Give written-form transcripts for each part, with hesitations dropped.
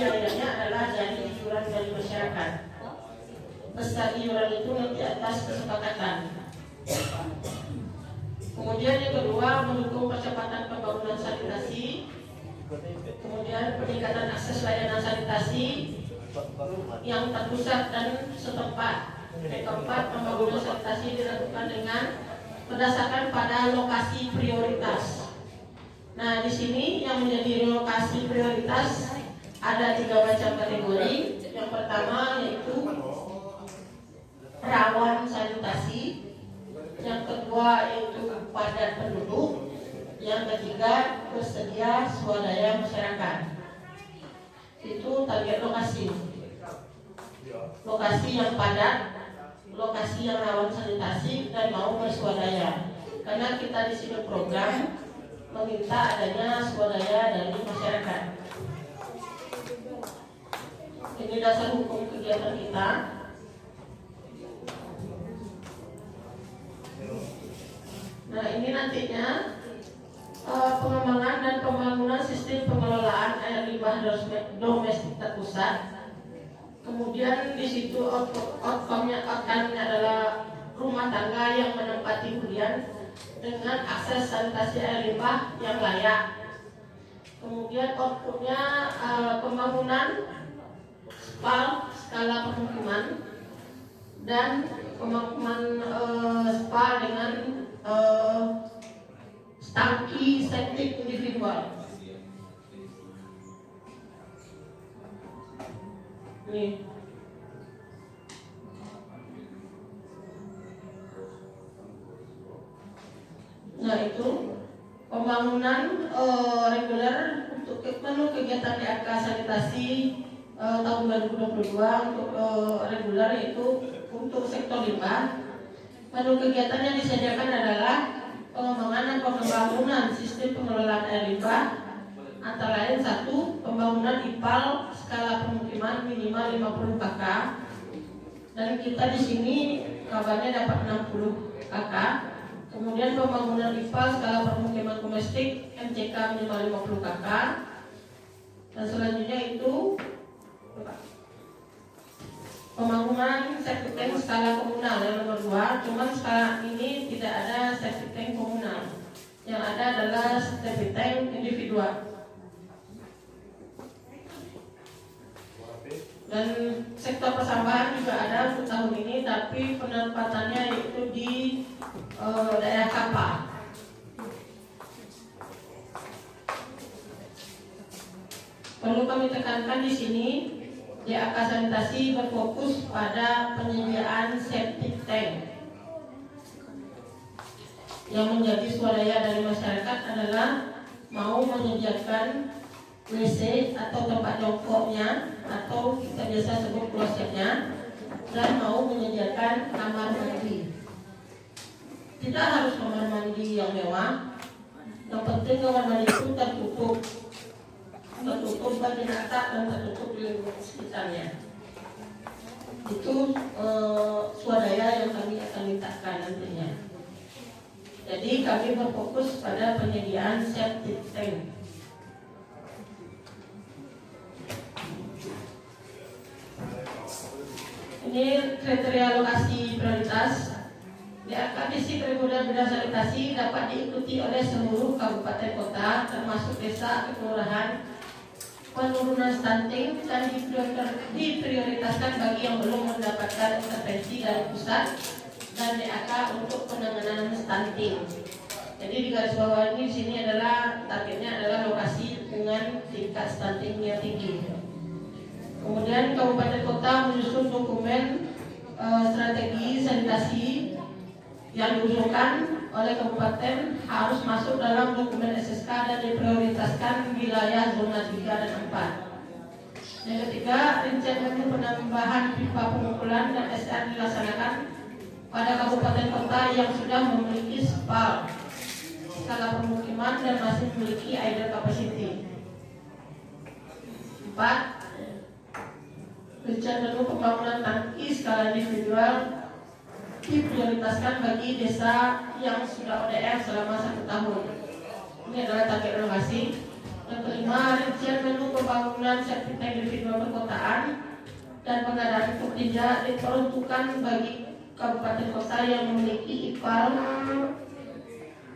biayanya adalah dari iuran dari masyarakat. Besar iuran itu nanti atas kesepakatan. Kemudian yang kedua, mendukung percepatan pembangunan sanitasi. Kemudian peningkatan akses layanan sanitasi yang terpusat dan setempat. Yang keempat, pembangunan sanitasi dilakukan dengan berdasarkan pada lokasi prioritas. Nah, di sini yang menjadi lokasi prioritas ada 3 macam kategori. Yang pertama yaitu rawan sanitasi, yang kedua yaitu padat penduduk, yang ketiga tersedia swadaya masyarakat. Itu target lokasi. Lokasi yang padat, lokasi yang rawan sanitasi, dan mau berswadaya. Karena kita di sini program meminta adanya swadaya dari masyarakat. Ini dasar hukum kegiatan kita. Nah, ini nantinya pengembangan dan pembangunan sistem pengelolaan air limbah domestik terpusat. Kemudian di situ outcome-nya adalah rumah tangga yang menempati hunian dengan akses sanitasi air limbah yang layak. Kemudian outputnya pembangunan SPAL skala permukiman dan pembangunan SPAL dengan tangki septic individual. Nih. Nah, itu pembangunan reguler untuk menu kegiatan DAK sanitasi tahun 2022 untuk reguler, yaitu untuk sektor limbah. Menu kegiatan yang disediakan adalah pengembangan dan pembangunan sistem pengelolaan air limbah, antara lain 1. Pembangunan IPAL skala permukiman minimal 50 kk, dan kita di sini kabarnya dapat 60 kk. Kemudian pembangunan IPAL skala permukiman domestik MCK minimal 50 kk, dan selanjutnya itu pembangunan septic tank skala komunal yang nomor 2. Cuman sekarang ini tidak ada septic tank komunal, yang ada adalah septic tank individual. Dan sektor persampahan juga ada untuk tahun ini, tapi penempatannya yaitu di daerah Kapal. Perlu kami tekankan di sini, DAK sanitasi berfokus pada penyediaan septic tank. Yang menjadi swadaya dari masyarakat adalah mau menyediakan WC atau tempat jongkoknya, atau kita biasa sebut klosetnya, dan mau menyediakan kamar mandi. Tidak harus kamar mandi yang mewah, yang penting kamar mandi itu tertutup bagian atas dan tertutup di lingkungan sekitarnya. Itu swadaya yang kami akan mintakan nantinya. Jadi kami berfokus pada penyediaan septic tank. Ini kriteria lokasi prioritas. DAK Distrik Reguler Bidang Sanitasi dapat diikuti oleh seluruh kabupaten kota, termasuk desa, kelurahan. Penurunan stunting dan diprioritaskan bagi yang belum mendapatkan intervensi dari pusat, dan DAK untuk penanganan stunting. Jadi di garis bawah ini di sini adalah targetnya adalah lokasi dengan tingkat stunting yang tinggi. Kemudian kabupaten kota menyusun dokumen strategi sanitasi yang diusulkan oleh kabupaten harus masuk dalam dokumen SSK dan diprioritaskan wilayah zona 3 dan 4. Yang ketiga, rincian menu penambahan pipa pengumpulan dan SR dilaksanakan pada kabupaten kota yang sudah memiliki SPAL skala permukiman dan masih memiliki idle capacity. 4. Rincian menu pembangunan tangki skala individual diprioritaskan bagi desa yang sudah ODR selama 1 tahun. Ini adalah target lokasi. Yang kelima, rincian menu pembangunan sertifikat individual perkotaan dan pengadaan pupuk tinja diperuntukkan bagi kabupaten kota yang memiliki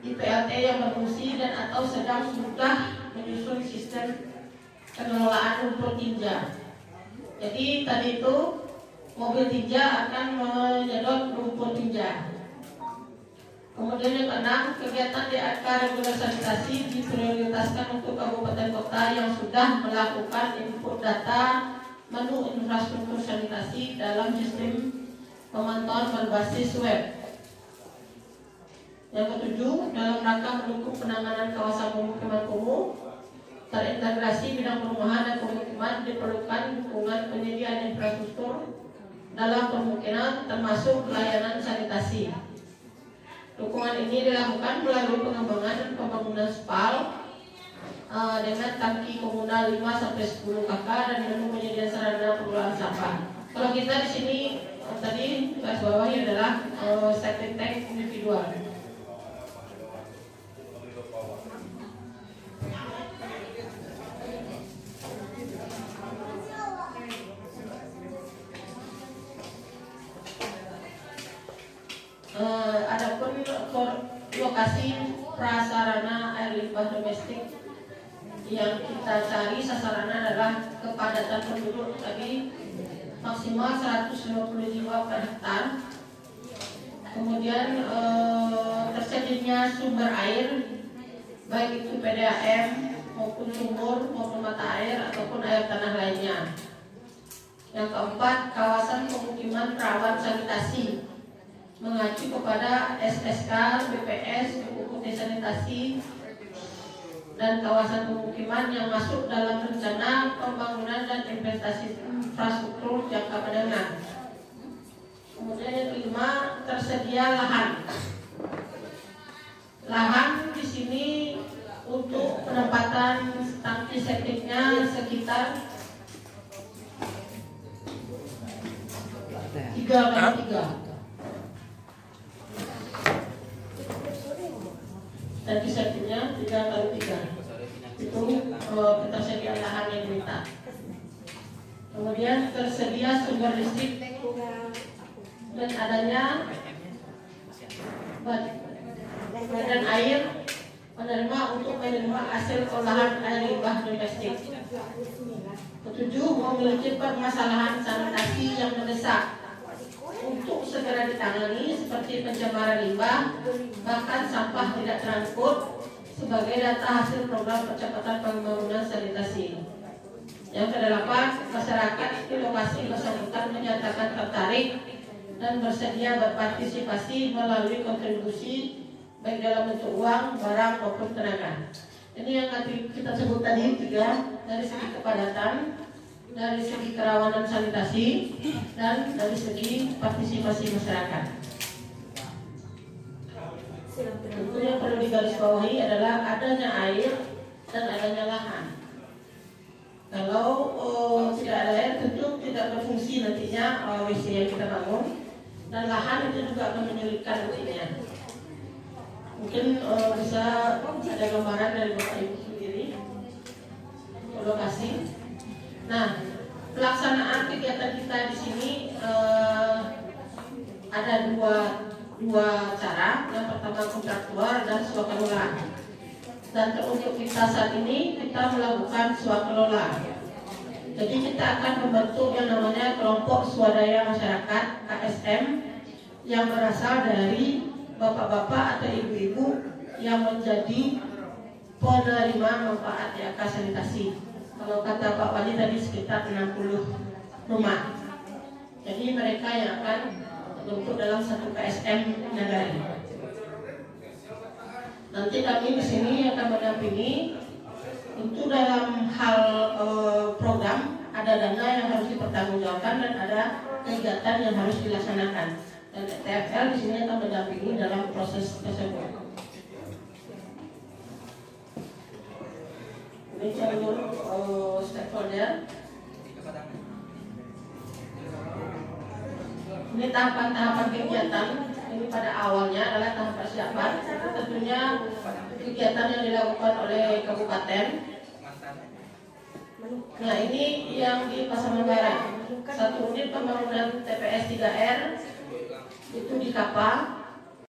IPLT yang berfungsi dan atau sedang sudah menyusun sistem pengelolaan lumpur tinja. Jadi tadi itu mobil tinja akan menyedot lumpur tinja. Kemudian yang keenam, kegiatan DAK reguler sanitasi diprioritaskan untuk kabupaten kota yang sudah melakukan input data menu infrastruktur sanitasi dalam sistem pemantauan berbasis web. Yang ketujuh, dalam rangka mendukung penanganan kawasan pemukiman kumuh terintegrasi bidang perumahan dan pemukiman, diperlukan dukungan penyediaan infrastruktur dalam pemukiman termasuk layanan sanitasi. Dukungan ini dilakukan melalui pengembangan dan pembangunan SPAL dengan tangki komunal 5-10 kk dan menu penyediaan sarana pengelolaan sampah. Kalau kita di sini tadi garis bawahnya adalah septic tank individual. Adapun lokasi prasarana air limbah domestik yang kita cari sasarannya adalah kepadatan penduduk tadi maksimal 150 jiwa per hektar. Kemudian tersedianya sumber air baik itu PDAM maupun sumur maupun mata air ataupun air tanah lainnya. Yang keempat, kawasan pemukiman rawan sanitasi mengacu kepada SSK, BPS, buku desanitasi dan kawasan pemukiman yang masuk dalam rencana pembangunan dan investasi infrastruktur jangka menengah. Kemudian yang kelima, tersedia lahan. Lahan di sini untuk penempatan tangki septiknya sekitar 3x3. Tangki septiknya 3x3. Itu ketersediaan lahan yang diminta. Kemudian tersedia sumber listrik dan adanya badan air menerima untuk menerima hasil olahan air limbah domestik. Ketujuh, memiliki permasalahan sanitasi yang mendesak untuk segera ditangani seperti pencemaran limbah, bahkan sampah tidak terangkut sebagai data hasil program percepatan pembangunan sanitasi. Yang kedelapan, masyarakat di lokasi bersangkutan menyatakan tertarik dan bersedia berpartisipasi melalui kontribusi baik dalam bentuk uang, barang maupun tenaga. Ini yang nanti kita sebut tadi tiga, dari segi kepadatan, dari segi kerawanan sanitasi, dan dari segi partisipasi masyarakat. Tentu yang perlu digarisbawahi adalah adanya air dan adanya lahan. Kalau tidak ada air tentu tidak berfungsi nantinya WC yang kita bangun, dan lahan itu juga akan menyulitkan nantinya. Mungkin bisa ada gambaran dari Bapak Ibu sendiri lokasi. Nah, pelaksanaan kegiatan kita di sini ada dua cara. Yang pertama kontraktor dan swakelola. Dan untuk kita saat ini kita melakukan swakelola. Jadi kita akan membentuk yang namanya kelompok swadaya masyarakat KSM yang berasal dari bapak-bapak atau ibu-ibu yang menjadi penerima manfaat DAK sanitasi. Kalau kata Pak Wali tadi sekitar 60 rumah. Jadi mereka yang akan terbentuk dalam satu KSM Nagari. Nanti kami di sini akan mendampingi untuk dalam hal program ada dana yang harus dipertanggungjawabkan dan ada kegiatan yang harus dilaksanakan. Dan TFL di sini akan mendampingi dalam proses tersebut. Ini jalur stakeholder. Ini tahapan-tahapan kegiatan. Ini pada awalnya adalah tahap persiapan. Tentunya kegiatan yang dilakukan oleh kabupaten Nah, ini yang di Pasaman Barat. 1 unit pembangunan TPS 3R itu di Kapal.